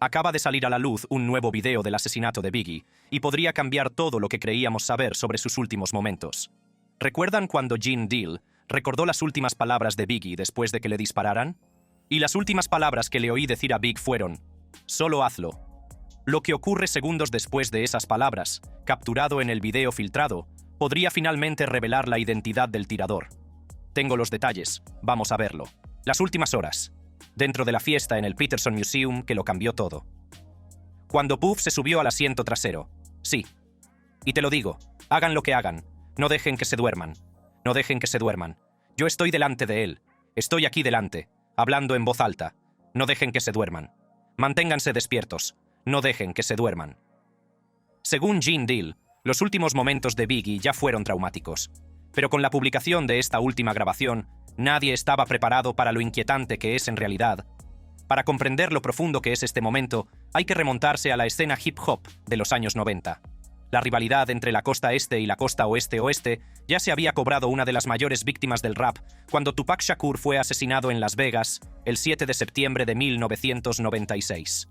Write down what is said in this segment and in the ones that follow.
Acaba de salir a la luz un nuevo video del asesinato de Biggie, y podría cambiar todo lo que creíamos saber sobre sus últimos momentos. ¿Recuerdan cuando Gene Deal recordó las últimas palabras de Biggie después de que le dispararan? Y las últimas palabras que le oí decir a Big fueron: «Solo hazlo». Lo que ocurre segundos después de esas palabras, capturado en el video filtrado, podría finalmente revelar la identidad del tirador. Tengo los detalles, vamos a verlo. Las últimas horas, dentro de la fiesta en el Peterson Museum, que lo cambió todo. Cuando Puff se subió al asiento trasero. Sí. Y te lo digo, hagan lo que hagan, no dejen que se duerman. No dejen que se duerman. Yo estoy delante de él. Estoy aquí delante, hablando en voz alta. No dejen que se duerman. Manténganse despiertos. No dejen que se duerman. Según Gene Deal, los últimos momentos de Biggie ya fueron traumáticos. Pero con la publicación de esta última grabación, nadie estaba preparado para lo inquietante que es en realidad. Para comprender lo profundo que es este momento, hay que remontarse a la escena hip-hop de los años 90. La rivalidad entre la costa este y la costa oeste ya se había cobrado una de las mayores víctimas del rap cuando Tupac Shakur fue asesinado en Las Vegas el 7 de septiembre de 1996.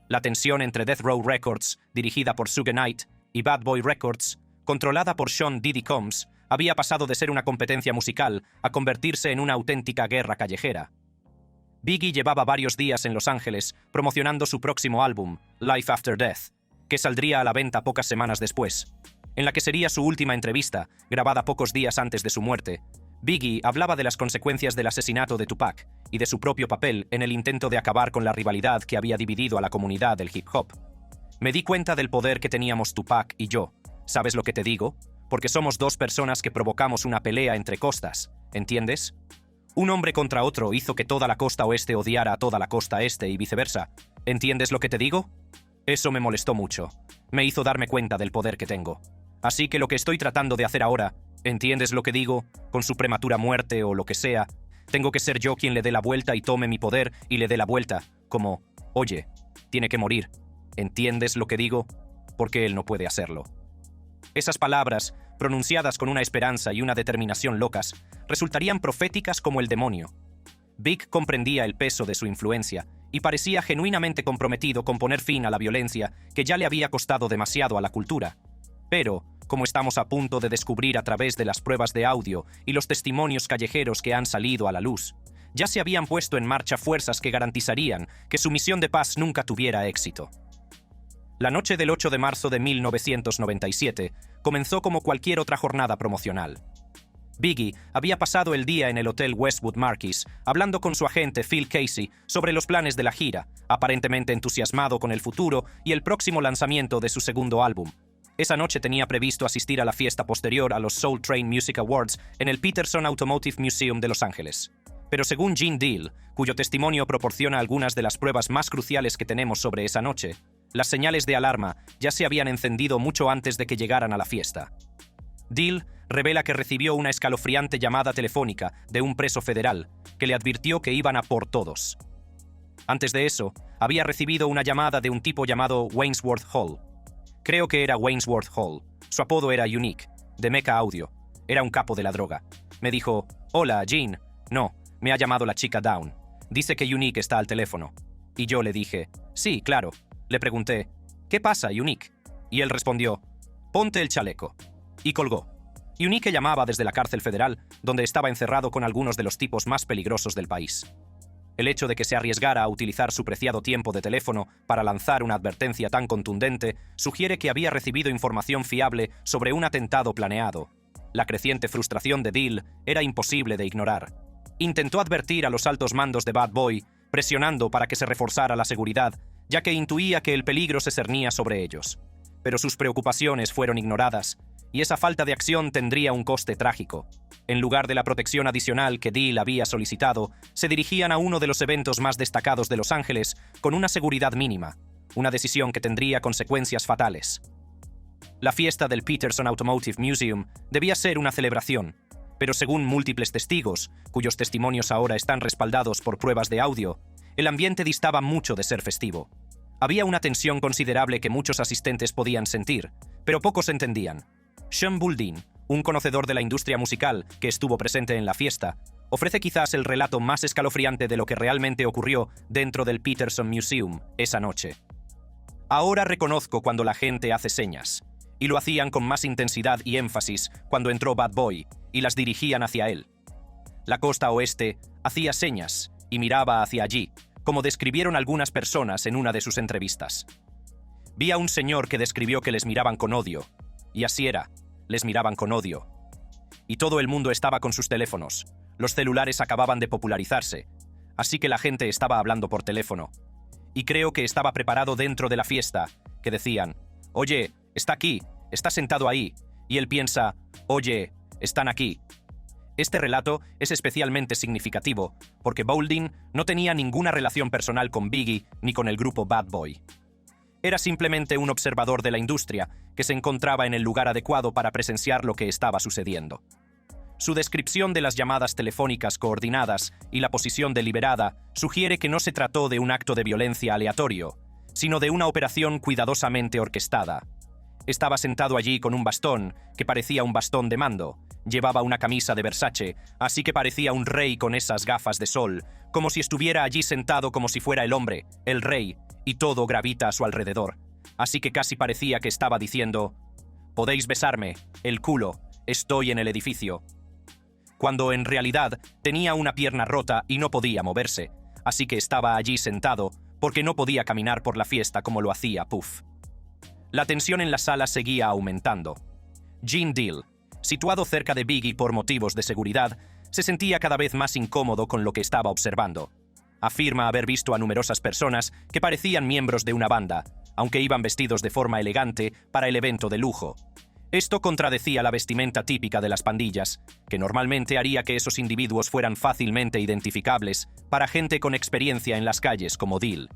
La tensión entre Death Row Records, dirigida por Suge Knight, y Bad Boy Records, controlada por Sean Diddy Combs, había pasado de ser una competencia musical a convertirse en una auténtica guerra callejera. Biggie llevaba varios días en Los Ángeles promocionando su próximo álbum, Life After Death, que saldría a la venta pocas semanas después. En la que sería su última entrevista, grabada pocos días antes de su muerte, Biggie hablaba de las consecuencias del asesinato de Tupac y de su propio papel en el intento de acabar con la rivalidad que había dividido a la comunidad del hip hop. Me di cuenta del poder que teníamos Tupac y yo. ¿Sabes lo que te digo? Porque somos dos personas que provocamos una pelea entre costas, ¿entiendes? Un hombre contra otro hizo que toda la costa oeste odiara a toda la costa este y viceversa. ¿Entiendes lo que te digo? Eso me molestó mucho. Me hizo darme cuenta del poder que tengo. Así que lo que estoy tratando de hacer ahora, ¿entiendes lo que digo? Con su prematura muerte o lo que sea, tengo que ser yo quien le dé la vuelta y tome mi poder y le dé la vuelta, como, oye, tiene que morir. ¿Entiendes lo que digo? Porque él no puede hacerlo. Esas palabras, pronunciadas con una esperanza y una determinación locas, resultarían proféticas como el demonio. Big comprendía el peso de su influencia y parecía genuinamente comprometido con poner fin a la violencia que ya le había costado demasiado a la cultura. Pero, como estamos a punto de descubrir a través de las pruebas de audio y los testimonios callejeros que han salido a la luz, ya se habían puesto en marcha fuerzas que garantizarían que su misión de paz nunca tuviera éxito. La noche del 8 de marzo de 1997 comenzó como cualquier otra jornada promocional. Biggie había pasado el día en el Hotel Westwood Marquis hablando con su agente Phil Casey sobre los planes de la gira, aparentemente entusiasmado con el futuro y el próximo lanzamiento de su segundo álbum. Esa noche tenía previsto asistir a la fiesta posterior a los Soul Train Music Awards en el Peterson Automotive Museum de Los Ángeles. Pero según Gene Deal, cuyo testimonio proporciona algunas de las pruebas más cruciales que tenemos sobre esa noche, las señales de alarma ya se habían encendido mucho antes de que llegaran a la fiesta. Deal revela que recibió una escalofriante llamada telefónica de un preso federal que le advirtió que iban a por todos. Antes de eso, había recibido una llamada de un tipo llamado Waynesworth Hall. Creo que era Waynesworth Hall. Su apodo era Unique, de Mecca Audio. Era un capo de la droga. Me dijo: «Hola, Gene». No, me ha llamado la chica Down. Dice que Unique está al teléfono. Y yo le dije: «Sí, claro». Le pregunté: «¿Qué pasa, Unique?» Y él respondió: «Ponte el chaleco». Y colgó. Unique llamaba desde la cárcel federal, donde estaba encerrado con algunos de los tipos más peligrosos del país. El hecho de que se arriesgara a utilizar su preciado tiempo de teléfono para lanzar una advertencia tan contundente sugiere que había recibido información fiable sobre un atentado planeado. La creciente frustración de Deal era imposible de ignorar. Intentó advertir a los altos mandos de Bad Boy, presionando para que se reforzara la seguridad, ya que intuía que el peligro se cernía sobre ellos. Pero sus preocupaciones fueron ignoradas, y esa falta de acción tendría un coste trágico. En lugar de la protección adicional que Deal había solicitado, se dirigían a uno de los eventos más destacados de Los Ángeles con una seguridad mínima, una decisión que tendría consecuencias fatales. La fiesta del Peterson Automotive Museum debía ser una celebración, pero según múltiples testigos, cuyos testimonios ahora están respaldados por pruebas de audio, el ambiente distaba mucho de ser festivo. Había una tensión considerable que muchos asistentes podían sentir, pero pocos entendían. Sean Bulldin, un conocedor de la industria musical que estuvo presente en la fiesta, Ofrece quizás el relato más escalofriante de lo que realmente ocurrió dentro del Peterson Museum esa noche. Ahora reconozco cuando la gente hace señas, y lo hacían con más intensidad y énfasis cuando entró Bad Boy y las dirigían hacia él. La costa oeste hacía señas y miraba hacia allí, como describieron algunas personas en una de sus entrevistas. Vi a un señor que describió que les miraban con odio, y así era, les miraban con odio. Y todo el mundo estaba con sus teléfonos. Los celulares acababan de popularizarse, así que la gente estaba hablando por teléfono. Y creo que estaba preparado dentro de la fiesta, que decían, «Oye, está aquí, está sentado ahí», y él piensa, «Oye, están aquí». Este relato es especialmente significativo, porque Boulding no tenía ninguna relación personal con Biggie ni con el grupo Bad Boy. Era simplemente un observador de la industria que se encontraba en el lugar adecuado para presenciar lo que estaba sucediendo. Su descripción de las llamadas telefónicas coordinadas y la posición deliberada sugiere que no se trató de un acto de violencia aleatorio, sino de una operación cuidadosamente orquestada. Estaba sentado allí con un bastón, que parecía un bastón de mando. Llevaba una camisa de Versace, así que parecía un rey con esas gafas de sol, como si estuviera allí sentado como si fuera el hombre, el rey, y todo gravita a su alrededor. Así que casi parecía que estaba diciendo, «Podéis besarme, el culo, estoy en el edificio». Cuando en realidad tenía una pierna rota y no podía moverse, así que estaba allí sentado porque no podía caminar por la fiesta como lo hacía Puff. La tensión en la sala seguía aumentando. Gene Deal, situado cerca de Biggie por motivos de seguridad, se sentía cada vez más incómodo con lo que estaba observando. Afirma haber visto a numerosas personas que parecían miembros de una banda, aunque iban vestidos de forma elegante para el evento de lujo. Esto contradecía la vestimenta típica de las pandillas, que normalmente haría que esos individuos fueran fácilmente identificables para gente con experiencia en las calles como Deal.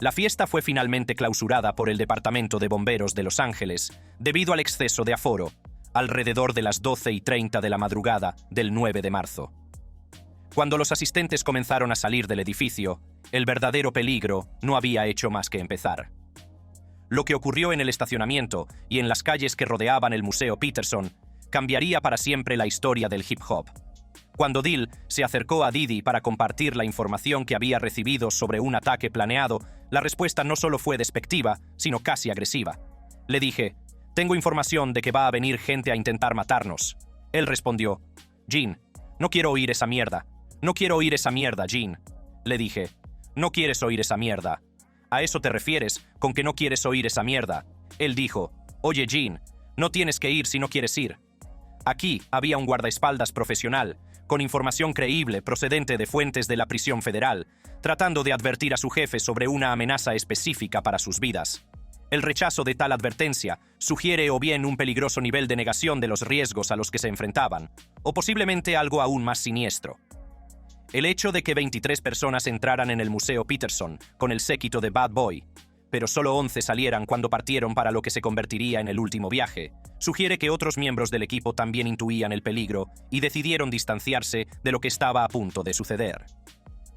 La fiesta fue finalmente clausurada por el Departamento de Bomberos de Los Ángeles debido al exceso de aforo, alrededor de las 12:30 de la madrugada del 9 de marzo. Cuando los asistentes comenzaron a salir del edificio, el verdadero peligro no había hecho más que empezar. Lo que ocurrió en el estacionamiento y en las calles que rodeaban el Museo Peterson cambiaría para siempre la historia del hip hop. Cuando Deal se acercó a Diddy para compartir la información que había recibido sobre un ataque planeado, la respuesta no solo fue despectiva, sino casi agresiva. Le dije, «Tengo información de que va a venir gente a intentar matarnos». Él respondió, «Gene, no quiero oír esa mierda. No quiero oír esa mierda, Gene». Le dije, «No quieres oír esa mierda. ¿A eso te refieres con que no quieres oír esa mierda?» Él dijo, «Oye, Gene, no tienes que ir si no quieres ir». Aquí había un guardaespaldas profesional, con información creíble procedente de fuentes de la prisión federal, tratando de advertir a su jefe sobre una amenaza específica para sus vidas. El rechazo de tal advertencia sugiere o bien un peligroso nivel de negación de los riesgos a los que se enfrentaban, o posiblemente algo aún más siniestro. El hecho de que 23 personas entraran en el Museo Peterson con el séquito de Bad Boy, pero solo 11 salieran cuando partieron para lo que se convertiría en el último viaje, sugiere que otros miembros del equipo también intuían el peligro y decidieron distanciarse de lo que estaba a punto de suceder.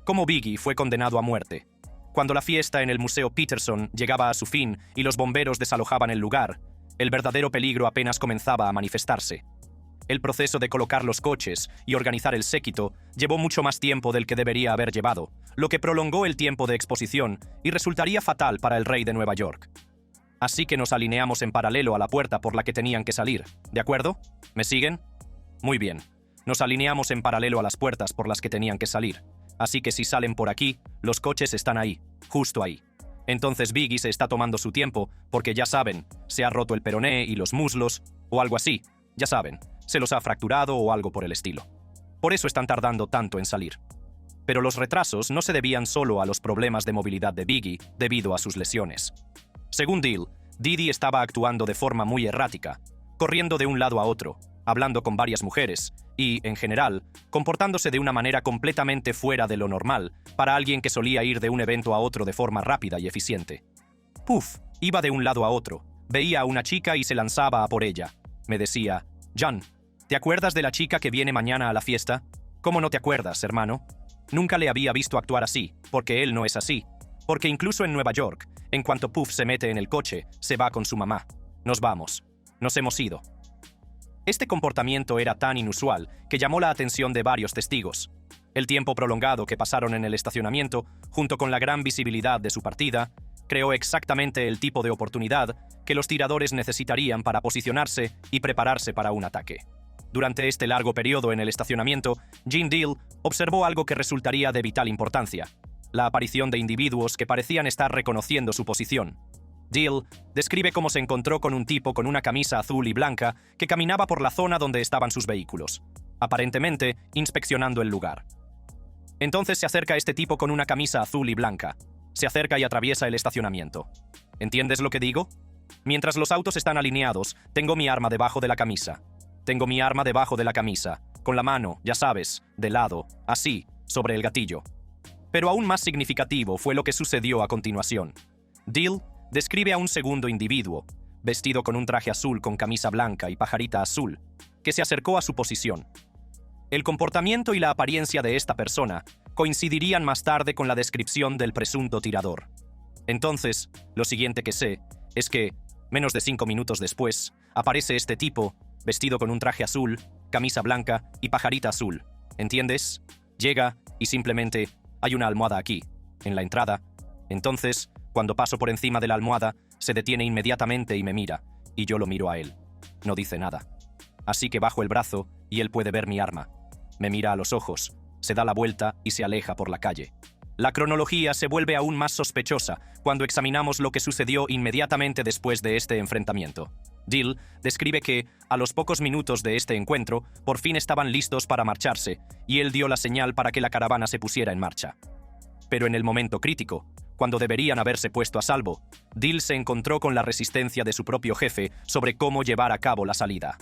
Como Biggie fue condenado a muerte. Cuando la fiesta en el Museo Peterson llegaba a su fin y los bomberos desalojaban el lugar, el verdadero peligro apenas comenzaba a manifestarse. El proceso de colocar los coches y organizar el séquito llevó mucho más tiempo del que debería haber llevado, lo que prolongó el tiempo de exposición y resultaría fatal para el rey de Nueva York. Así que nos alineamos en paralelo a la puerta por la que tenían que salir, ¿de acuerdo? ¿Me siguen? Muy bien. Nos alineamos en paralelo a las puertas por las que tenían que salir. Así que si salen por aquí, los coches están ahí, justo ahí. Entonces Biggie se está tomando su tiempo porque ya saben, se ha roto el peroné y los muslos, o algo así, ya saben. Se los ha fracturado o algo por el estilo. Por eso están tardando tanto en salir. Pero los retrasos no se debían solo a los problemas de movilidad de Biggie debido a sus lesiones. Según Deal, Diddy estaba actuando de forma muy errática, corriendo de un lado a otro, hablando con varias mujeres y, en general, comportándose de una manera completamente fuera de lo normal para alguien que solía ir de un evento a otro de forma rápida y eficiente. Puff iba de un lado a otro, veía a una chica y se lanzaba a por ella. Me decía, «John, ¿te acuerdas de la chica que viene mañana a la fiesta? ¿Cómo no te acuerdas, hermano?» Nunca le había visto actuar así, porque él no es así. Porque incluso en Nueva York, en cuanto Puff se mete en el coche, se va con su mamá. Nos vamos. Nos hemos ido. Este comportamiento era tan inusual que llamó la atención de varios testigos. El tiempo prolongado que pasaron en el estacionamiento, junto con la gran visibilidad de su partida, creó exactamente el tipo de oportunidad que los tiradores necesitarían para posicionarse y prepararse para un ataque. Durante este largo periodo en el estacionamiento, Gene Deal observó algo que resultaría de vital importancia: la aparición de individuos que parecían estar reconociendo su posición. Deal describe cómo se encontró con un tipo con una camisa azul y blanca que caminaba por la zona donde estaban sus vehículos, aparentemente inspeccionando el lugar. Entonces se acerca este tipo con una camisa azul y blanca. Se acerca y atraviesa el estacionamiento. ¿Entiendes lo que digo? Mientras los autos están alineados, tengo mi arma debajo de la camisa. Tengo mi arma debajo de la camisa, con la mano, ya sabes, de lado, así, sobre el gatillo. Pero aún más significativo fue lo que sucedió a continuación. Deal describe a un segundo individuo, vestido con un traje azul con camisa blanca y pajarita azul, que se acercó a su posición. El comportamiento y la apariencia de esta persona coincidirían más tarde con la descripción del presunto tirador. Entonces, lo siguiente que sé es que, menos de 5 minutos después, aparece este tipo, vestido con un traje azul, camisa blanca y pajarita azul. ¿Entiendes? Llega y simplemente hay una almohada aquí, en la entrada. Entonces, cuando paso por encima de la almohada, se detiene inmediatamente y me mira, y yo lo miro a él. No dice nada. Así que bajo el brazo y él puede ver mi arma. Me mira a los ojos, se da la vuelta y se aleja por la calle. La cronología se vuelve aún más sospechosa cuando examinamos lo que sucedió inmediatamente después de este enfrentamiento. Deal describe que, a los pocos minutos de este encuentro, por fin estaban listos para marcharse, y él dio la señal para que la caravana se pusiera en marcha. Pero en el momento crítico, cuando deberían haberse puesto a salvo, Deal se encontró con la resistencia de su propio jefe sobre cómo llevar a cabo la salida.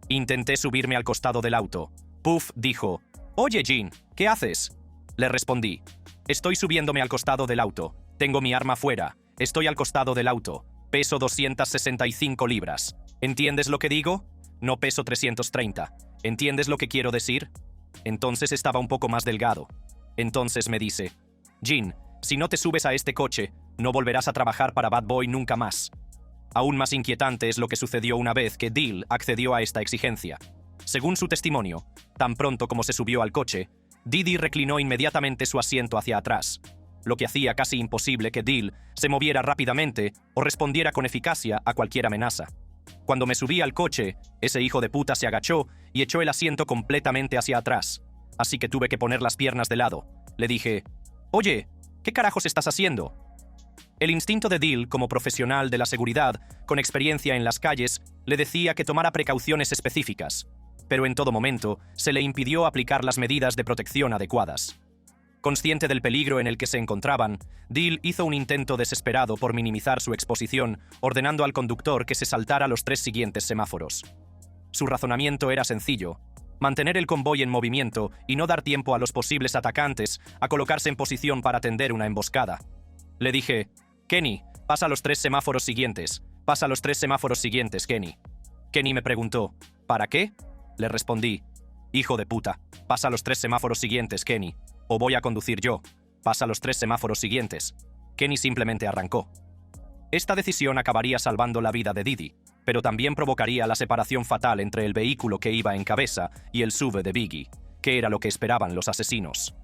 Intenté subirme al costado del auto. Puff dijo: «Oye, Gene, ¿qué haces?». Le respondí: «Estoy subiéndome al costado del auto. Tengo mi arma fuera. Estoy al costado del auto. Peso 265 libras. ¿Entiendes lo que digo? No peso 330. ¿Entiendes lo que quiero decir?». Entonces estaba un poco más delgado. Entonces me dice: «Gene, si no te subes a este coche, no volverás a trabajar para Bad Boy nunca más». Aún más inquietante es lo que sucedió una vez que Deal accedió a esta exigencia. Según su testimonio, tan pronto como se subió al coche, Didi reclinó inmediatamente su asiento hacia atrás, lo que hacía casi imposible que Deal se moviera rápidamente o respondiera con eficacia a cualquier amenaza. Cuando me subí al coche, ese hijo de puta se agachó y echó el asiento completamente hacia atrás, así que tuve que poner las piernas de lado. Le dije: «Oye, ¿qué carajos estás haciendo?». El instinto de Deal, como profesional de la seguridad, con experiencia en las calles, le decía que tomara precauciones específicas, pero en todo momento se le impidió aplicar las medidas de protección adecuadas. Consciente del peligro en el que se encontraban, Deal hizo un intento desesperado por minimizar su exposición, ordenando al conductor que se saltara los 3 siguientes semáforos. Su razonamiento era sencillo: mantener el convoy en movimiento y no dar tiempo a los posibles atacantes a colocarse en posición para tender una emboscada. Le dije: «Kenny, pasa los 3 semáforos siguientes. Pasa los 3 semáforos siguientes, Kenny». Kenny me preguntó: «¿Para qué?». Le respondí: «Hijo de puta, pasa los 3 semáforos siguientes, Kenny, o voy a conducir yo. Pasa los 3 semáforos siguientes». Kenny simplemente arrancó. Esta decisión acabaría salvando la vida de Didi, pero también provocaría la separación fatal entre el vehículo que iba en cabeza y el SUV de Biggie, que era lo que esperaban los asesinos.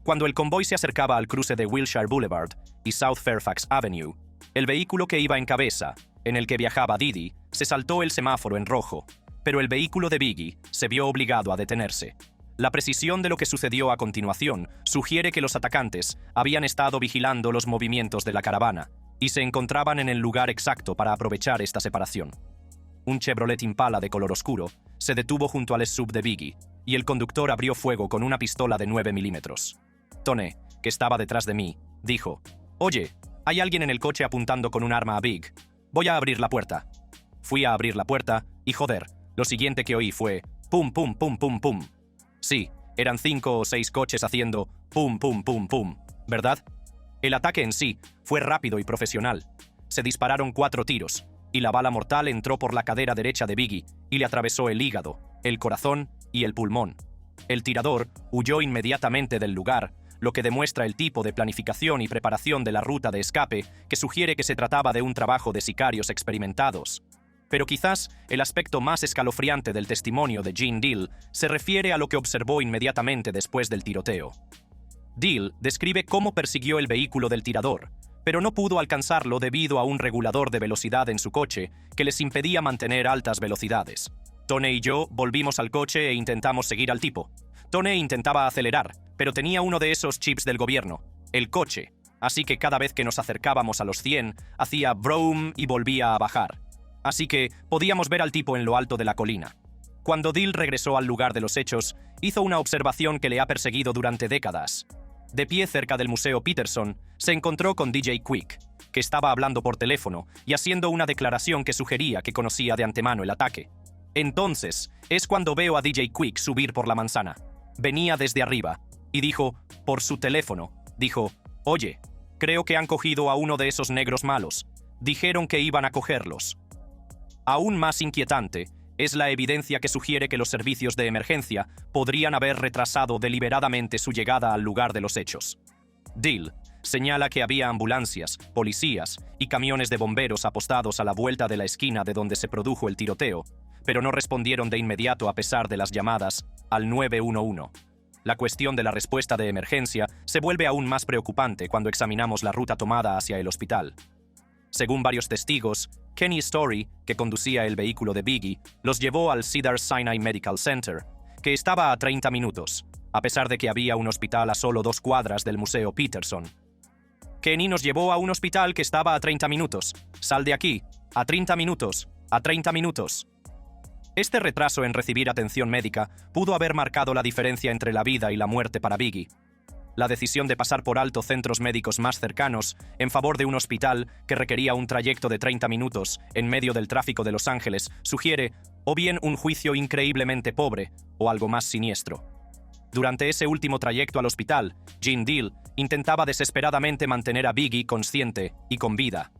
Cuando el convoy se acercaba al cruce de Wilshire Boulevard y South Fairfax Avenue, el vehículo que iba en cabeza, en el que viajaba Didi, se saltó el semáforo en rojo, pero el vehículo de Biggie se vio obligado a detenerse. La precisión de lo que sucedió a continuación sugiere que los atacantes habían estado vigilando los movimientos de la caravana y se encontraban en el lugar exacto para aprovechar esta separación. Un Chevrolet Impala de color oscuro se detuvo junto al SUV de Biggie y el conductor abrió fuego con una pistola de 9 milímetros. Tone, que estaba detrás de mí, dijo: «Oye, hay alguien en el coche apuntando con un arma a Big. Voy a abrir la puerta». Fui a abrir la puerta y joder, lo siguiente que oí fue pum pum pum pum pum. Sí, eran 5 o 6 coches haciendo pum pum pum pum, ¿verdad? El ataque en sí fue rápido y profesional. Se dispararon 4 tiros, y la bala mortal entró por la cadera derecha de Biggie y le atravesó el hígado, el corazón y el pulmón. El tirador huyó inmediatamente del lugar, lo que demuestra el tipo de planificación y preparación de la ruta de escape que sugiere que se trataba de un trabajo de sicarios experimentados. Pero quizás el aspecto más escalofriante del testimonio de Gene Deal se refiere a lo que observó inmediatamente después del tiroteo. Deal describe cómo persiguió el vehículo del tirador, pero no pudo alcanzarlo debido a un regulador de velocidad en su coche que les impedía mantener altas velocidades. Tony y yo volvimos al coche e intentamos seguir al tipo. Tony intentaba acelerar, pero tenía uno de esos chips del gobierno, el coche, así que cada vez que nos acercábamos a los 100, hacía vroom y volvía a bajar. Así que podíamos ver al tipo en lo alto de la colina. Cuando Deal regresó al lugar de los hechos, hizo una observación que le ha perseguido durante décadas. De pie cerca del Museo Peterson, se encontró con DJ Quick, que estaba hablando por teléfono y haciendo una declaración que sugería que conocía de antemano el ataque. Entonces, es cuando veo a DJ Quick subir por la manzana. Venía desde arriba, y dijo, por su teléfono, dijo, «Oye, creo que han cogido a uno de esos negros malos. Dijeron que iban a cogerlos». Aún más inquietante es la evidencia que sugiere que los servicios de emergencia podrían haber retrasado deliberadamente su llegada al lugar de los hechos. Deal señala que había ambulancias, policías y camiones de bomberos apostados a la vuelta de la esquina de donde se produjo el tiroteo, pero no respondieron de inmediato a pesar de las llamadas al 911. La cuestión de la respuesta de emergencia se vuelve aún más preocupante cuando examinamos la ruta tomada hacia el hospital. Según varios testigos, Kenny Story, que conducía el vehículo de Biggie, los llevó al Cedars-Sinai Medical Center, que estaba a 30 minutos, a pesar de que había un hospital a solo 2 cuadras del Museo Peterson. Kenny nos llevó a un hospital que estaba a 30 minutos. Sal de aquí. A 30 minutos. A 30 minutos. Este retraso en recibir atención médica pudo haber marcado la diferencia entre la vida y la muerte para Biggie. La decisión de pasar por alto centros médicos más cercanos en favor de un hospital que requería un trayecto de 30 minutos en medio del tráfico de Los Ángeles sugiere o bien un juicio increíblemente pobre o algo más siniestro. Durante ese último trayecto al hospital, Gene Deal intentaba desesperadamente mantener a Biggie consciente y con vida.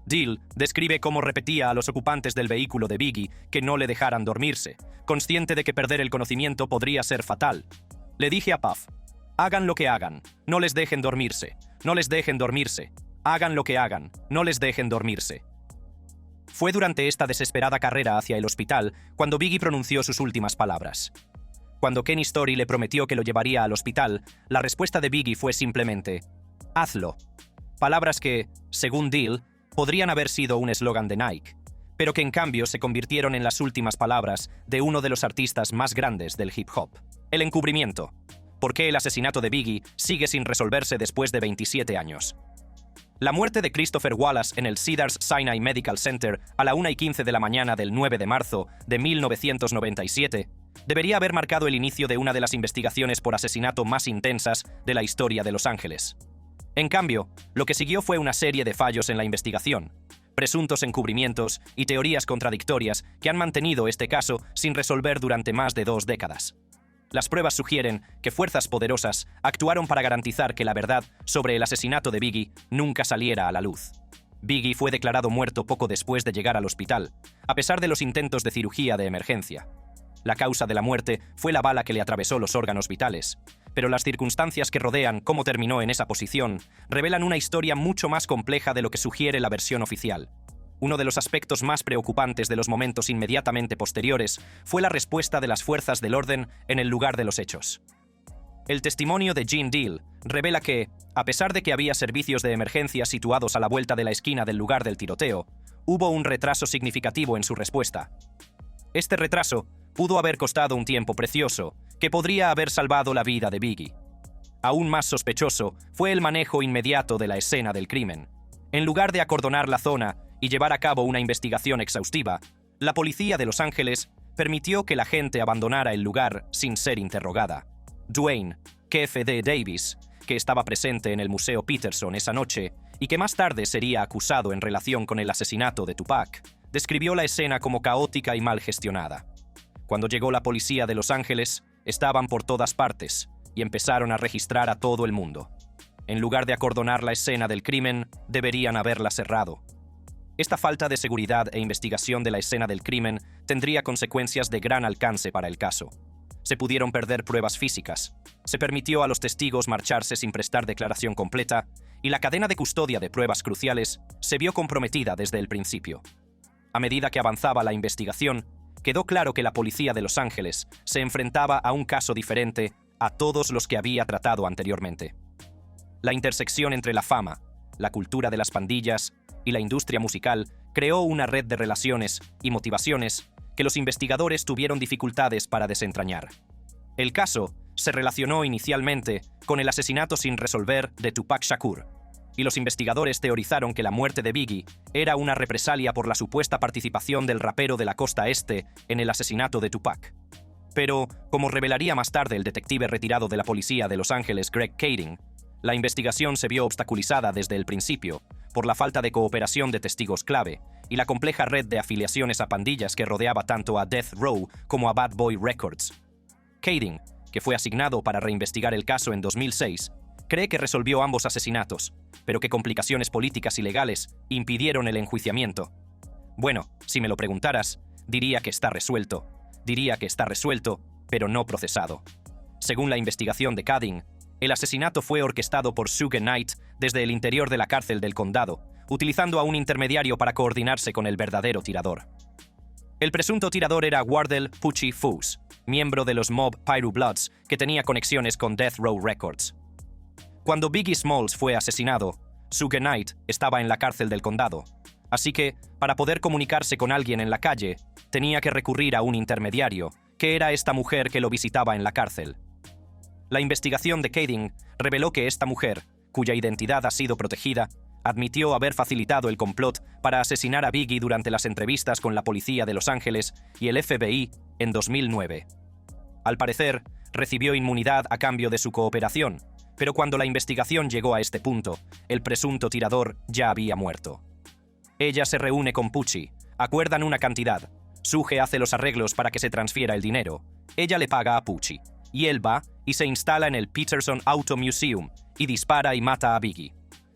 Deal describe cómo repetía a los ocupantes del vehículo de Biggie que no le dejaran dormirse, consciente de que perder el conocimiento podría ser fatal. Le dije a Puff, hagan lo que hagan, no les dejen dormirse, no les dejen dormirse, hagan lo que hagan, no les dejen dormirse. Fue durante esta desesperada carrera hacia el hospital cuando Biggie pronunció sus últimas palabras. Cuando Kenny Story le prometió que lo llevaría al hospital, la respuesta de Biggie fue simplemente, hazlo. Palabras que, según Deal, podrían haber sido un eslogan de Nike, pero que en cambio se convirtieron en las últimas palabras de uno de los artistas más grandes del hip hop. El encubrimiento. ¿Por qué el asesinato de Biggie sigue sin resolverse después de 27 años? La muerte de Christopher Wallace en el Cedars-Sinai Medical Center a la 1:15 de la mañana del 9 de marzo de 1997 debería haber marcado el inicio de una de las investigaciones por asesinato más intensas de la historia de Los Ángeles. En cambio, lo que siguió fue una serie de fallos en la investigación, presuntos encubrimientos y teorías contradictorias que han mantenido este caso sin resolver durante más de 2 décadas. Las pruebas sugieren que fuerzas poderosas actuaron para garantizar que la verdad sobre el asesinato de Biggie nunca saliera a la luz. Biggie fue declarado muerto poco después de llegar al hospital, a pesar de los intentos de cirugía de emergencia. La causa de la muerte fue la bala que le atravesó los órganos vitales, pero las circunstancias que rodean cómo terminó en esa posición revelan una historia mucho más compleja de lo que sugiere la versión oficial. Uno de los aspectos más preocupantes de los momentos inmediatamente posteriores fue la respuesta de las fuerzas del orden en el lugar de los hechos. El testimonio de Gene Deal revela que, a pesar de que había servicios de emergencia situados a la vuelta de la esquina del lugar del tiroteo, hubo un retraso significativo en su respuesta. Este retraso pudo haber costado un tiempo precioso que podría haber salvado la vida de Biggie. Aún más sospechoso fue el manejo inmediato de la escena del crimen. En lugar de acordonar la zona y llevar a cabo una investigación exhaustiva, la policía de Los Ángeles permitió que la gente abandonara el lugar sin ser interrogada. Dwayne KFD Davis, que estaba presente en el Museo Peterson esa noche y que más tarde sería acusado en relación con el asesinato de Tupac, describió la escena como caótica y mal gestionada. Cuando llegó la policía de Los Ángeles, estaban por todas partes y empezaron a registrar a todo el mundo. En lugar de acordonar la escena del crimen, deberían haberla cerrado. Esta falta de seguridad e investigación de la escena del crimen tendría consecuencias de gran alcance para el caso. Se pudieron perder pruebas físicas, se permitió a los testigos marcharse sin prestar declaración completa, y la cadena de custodia de pruebas cruciales se vio comprometida desde el principio. A medida que avanzaba la investigación, quedó claro que la policía de Los Ángeles se enfrentaba a un caso diferente a todos los que había tratado anteriormente. La intersección entre la fama, la cultura de las pandillas y la industria musical creó una red de relaciones y motivaciones que los investigadores tuvieron dificultades para desentrañar. El caso se relacionó inicialmente con el asesinato sin resolver de Tupac Shakur, y los investigadores teorizaron que la muerte de Biggie era una represalia por la supuesta participación del rapero de la costa este en el asesinato de Tupac. Pero, como revelaría más tarde el detective retirado de la policía de Los Ángeles Greg Kading, la investigación se vio obstaculizada desde el principio por la falta de cooperación de testigos clave y la compleja red de afiliaciones a pandillas que rodeaba tanto a Death Row como a Bad Boy Records. Kading, que fue asignado para reinvestigar el caso en 2006, cree que resolvió ambos asesinatos, pero que complicaciones políticas y legales impidieron el enjuiciamiento. Bueno, si me lo preguntaras, diría que está resuelto. Diría que está resuelto, pero no procesado. Según la investigación de Kading, el asesinato fue orquestado por Suge Knight desde el interior de la cárcel del condado, utilizando a un intermediario para coordinarse con el verdadero tirador. El presunto tirador era Wardell Pucci Foos, miembro de los Mob Piru Bloods, que tenía conexiones con Death Row Records. Cuando Biggie Smalls fue asesinado, Suge Knight estaba en la cárcel del condado, así que, para poder comunicarse con alguien en la calle, tenía que recurrir a un intermediario, que era esta mujer que lo visitaba en la cárcel. La investigación de Kading reveló que esta mujer, cuya identidad ha sido protegida, admitió haber facilitado el complot para asesinar a Biggie durante las entrevistas con la policía de Los Ángeles y el FBI en 2009. Al parecer, recibió inmunidad a cambio de su cooperación, pero cuando la investigación llegó a este punto, el presunto tirador ya había muerto. Ella se reúne con Pucci, acuerdan una cantidad, Suge hace los arreglos para que se transfiera el dinero, ella le paga a Pucci, y él va y se instala en el Peterson Auto Museum y dispara y mata a Biggie.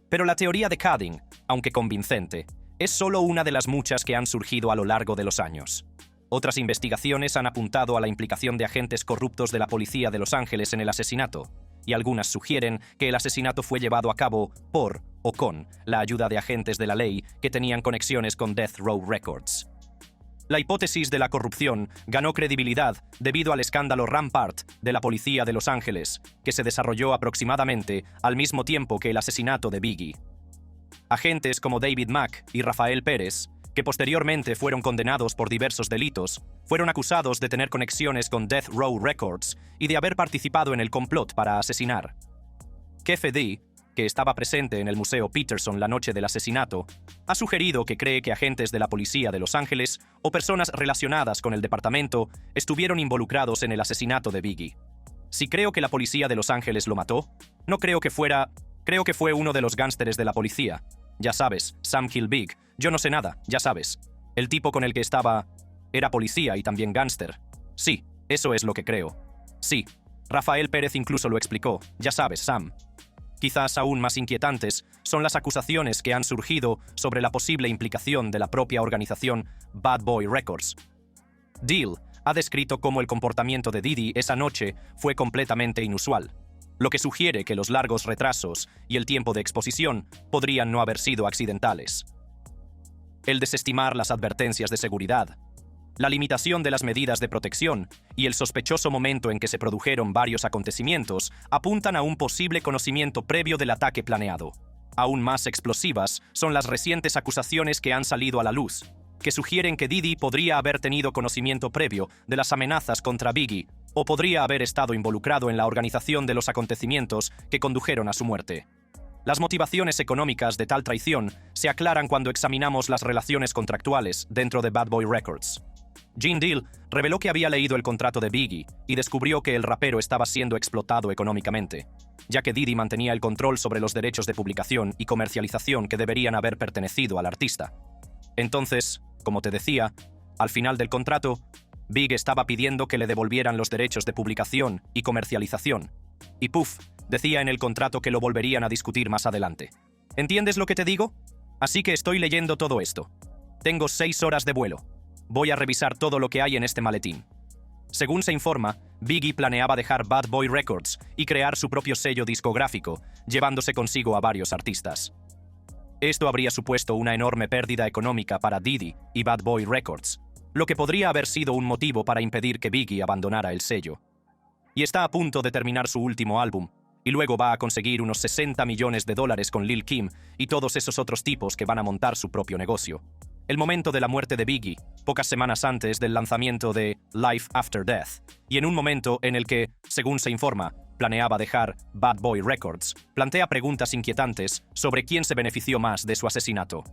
Pero la teoría de Kading, aunque convincente, es solo una de las muchas que han surgido a lo largo de los años. Otras investigaciones han apuntado a la implicación de agentes corruptos de la policía de Los Ángeles en el asesinato, y algunas sugieren que el asesinato fue llevado a cabo por o con la ayuda de agentes de la ley que tenían conexiones con Death Row Records. La hipótesis de la corrupción ganó credibilidad debido al escándalo Rampart de la policía de Los Ángeles, que se desarrolló aproximadamente al mismo tiempo que el asesinato de Biggie. Agentes como David Mack y Rafael Pérez, que posteriormente fueron condenados por diversos delitos, fueron acusados de tener conexiones con Death Row Records y de haber participado en el complot para asesinar. Kefe D, que estaba presente en el Museo Peterson la noche del asesinato, ha sugerido que cree que agentes de la policía de Los Ángeles o personas relacionadas con el departamento estuvieron involucrados en el asesinato de Biggie. Si creo que la policía de Los Ángeles lo mató, no creo que fuera... Creo que fue uno de los gánsteres de la policía. Ya sabes, Sam Kill Big. Yo no sé nada, ya sabes. El tipo con el que estaba... era policía y también gánster. Sí, eso es lo que creo. Sí, Rafael Pérez incluso lo explicó. Ya sabes, Sam. Quizás aún más inquietantes son las acusaciones que han surgido sobre la posible implicación de la propia organización Bad Boy Records. Deal ha descrito cómo el comportamiento de Diddy esa noche fue completamente inusual, lo que sugiere que los largos retrasos y el tiempo de exposición podrían no haber sido accidentales. El desestimar las advertencias de seguridad, la limitación de las medidas de protección y el sospechoso momento en que se produjeron varios acontecimientos apuntan a un posible conocimiento previo del ataque planeado. Aún más explosivas son las recientes acusaciones que han salido a la luz, que sugieren que Diddy podría haber tenido conocimiento previo de las amenazas contra Biggie o podría haber estado involucrado en la organización de los acontecimientos que condujeron a su muerte. Las motivaciones económicas de tal traición se aclaran cuando examinamos las relaciones contractuales dentro de Bad Boy Records. Gene Deal reveló que había leído el contrato de Biggie y descubrió que el rapero estaba siendo explotado económicamente, ya que Diddy mantenía el control sobre los derechos de publicación y comercialización que deberían haber pertenecido al artista. Entonces, como te decía, al final del contrato, Big estaba pidiendo que le devolvieran los derechos de publicación y comercialización, y Puff decía en el contrato que lo volverían a discutir más adelante. ¿Entiendes lo que te digo? Así que estoy leyendo todo esto. Tengo 6 horas de vuelo. Voy a revisar todo lo que hay en este maletín. Según se informa, Biggie planeaba dejar Bad Boy Records y crear su propio sello discográfico, llevándose consigo a varios artistas. Esto habría supuesto una enorme pérdida económica para Diddy y Bad Boy Records, lo que podría haber sido un motivo para impedir que Biggie abandonara el sello. Y está a punto de terminar su último álbum, y luego va a conseguir unos 60 millones de dólares con Lil Kim y todos esos otros tipos que van a montar su propio negocio. El momento de la muerte de Biggie, pocas semanas antes del lanzamiento de Life After Death, y en un momento en el que, según se informa, planeaba dejar Bad Boy Records, plantea preguntas inquietantes sobre quién se benefició más de su asesinato.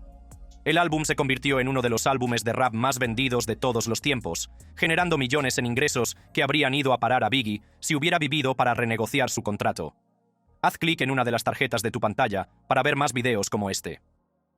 El álbum se convirtió en uno de los álbumes de rap más vendidos de todos los tiempos, generando millones en ingresos que habrían ido a parar a Biggie si hubiera vivido para renegociar su contrato. Haz clic en una de las tarjetas de tu pantalla para ver más videos como este.